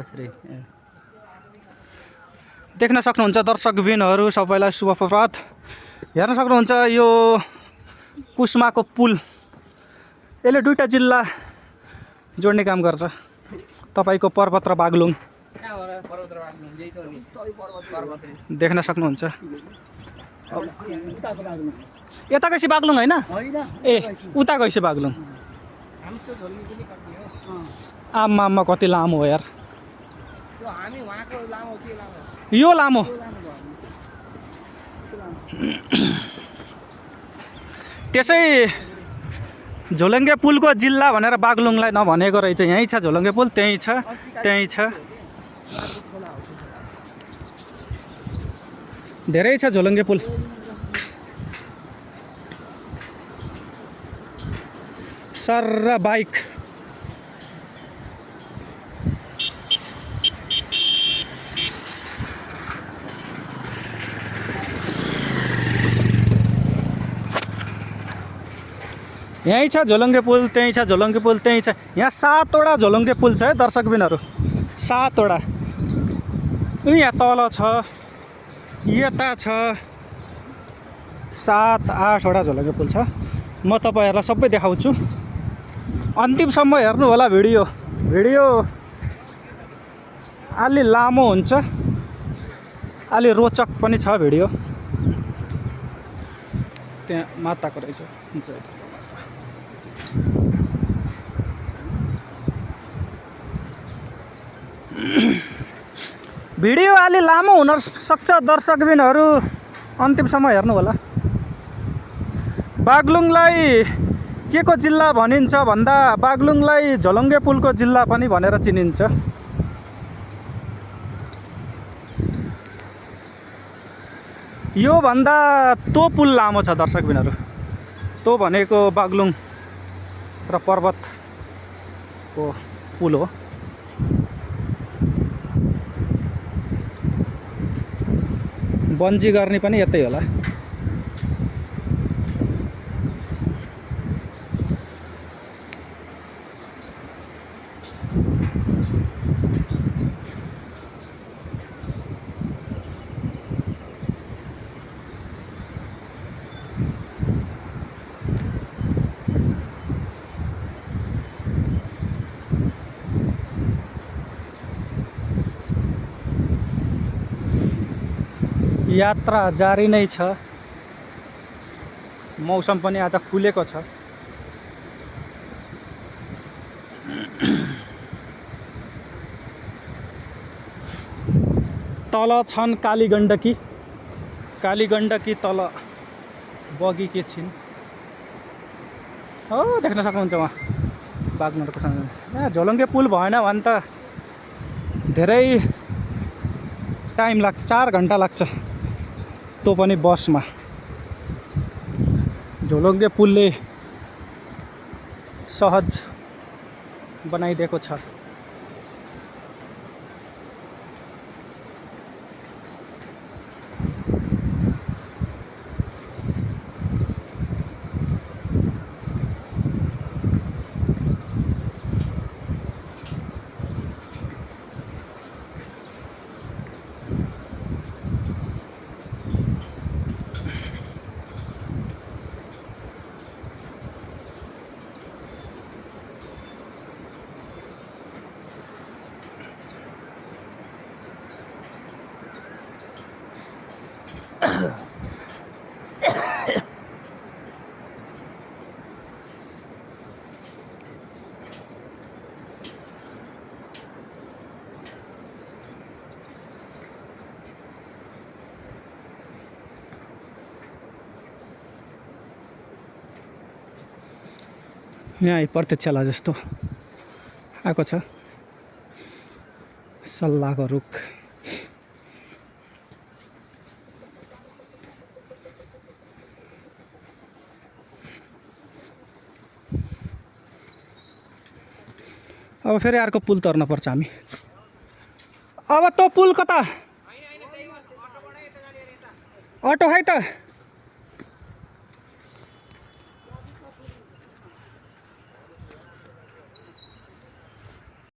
श्री देख्न सक्नुहुन्छ दर्शकबिनहरू सबैलाई शुभ प्रभात। हेर्न सक्नुहुन्छ यो कुस्माको पुल यसले दुईटा जिल्ला जोड्ने काम गर्छ। तपाईको पर्वत र बागलुङ देख्न सक्नुहुन्छ। यता कैसे बागलुङ हैन? ए उता कैसे बागलुङ? आम्मा आम्मा कति लामो हो यार। यो लामो त्यसै झोलङ्गे पुलको जिल्ला भनेर बागलुङलाई नभनेको रहेछ। यहीँ छ झोलङ्गे पुल, त्यहीँ छ त्यहीँ छ। धेरै छ झोलङ्गे पुल। सर्र बाइक यहीँ छ झोलङ्गे पुल, त्यहीँ छ झोलङ्गे पुल, त्यहीँ छ। यहाँ 7वटा झोलङ्गे पुल छ है दर्शकबिनहरू, 7वटा। यहाँ तल छ, यता छ, 7-8वटा झोलङ्गे पुल छ। म तपाईहरुलाई सबै देखाउँछु। अन्तिमसम्म हेर्नु होला भिडियो। भिडियो अलि लामो हुन्छ, अलि रोचक पनि छ भिडियो। त्यहाँ माताको रहेछ। भिडियो अलि लामो हुन सक्छ दर्शकबिनहरू, अन्तिमसम्म हेर्नु होला। बागलुङलाई के को जिल्ला भनिन्छ भन्दा बागलुङलाई झोलङ्गे पुलको जिल्ला पनि भनेर चिनिन्छ। यो भन्दा तो पुल लामो छ दर्शकबिनहरू। तो भनेको बागलुङ र पर्वतको पुल हो। बन्जी गर्ने पनि यतै होला। यात्रा जारी नै छ। मौसम पनि आज खुलेको छ। तल छन् कालीगण्डकी, कालीगण्डकी तल बगेकी छिन्। हो देख्न सक्नुहुन्छ वहाँ बागलुङको सँग। झोलङ्गे पुल भएन भने त धेरै टाइम लाग्छ, 4 घण्टा लाग्छ, तो पनि बसमा। झोलङ्गे पुलले सहज बनाइदिएको छ। यहाँ प्रत्यक्षला जस्तो आएको छ सल्लाहको रुख। अब फेरि अर्को पुल तर्न पर्छ हामी। अब त्यो पुल कता? अटो है त।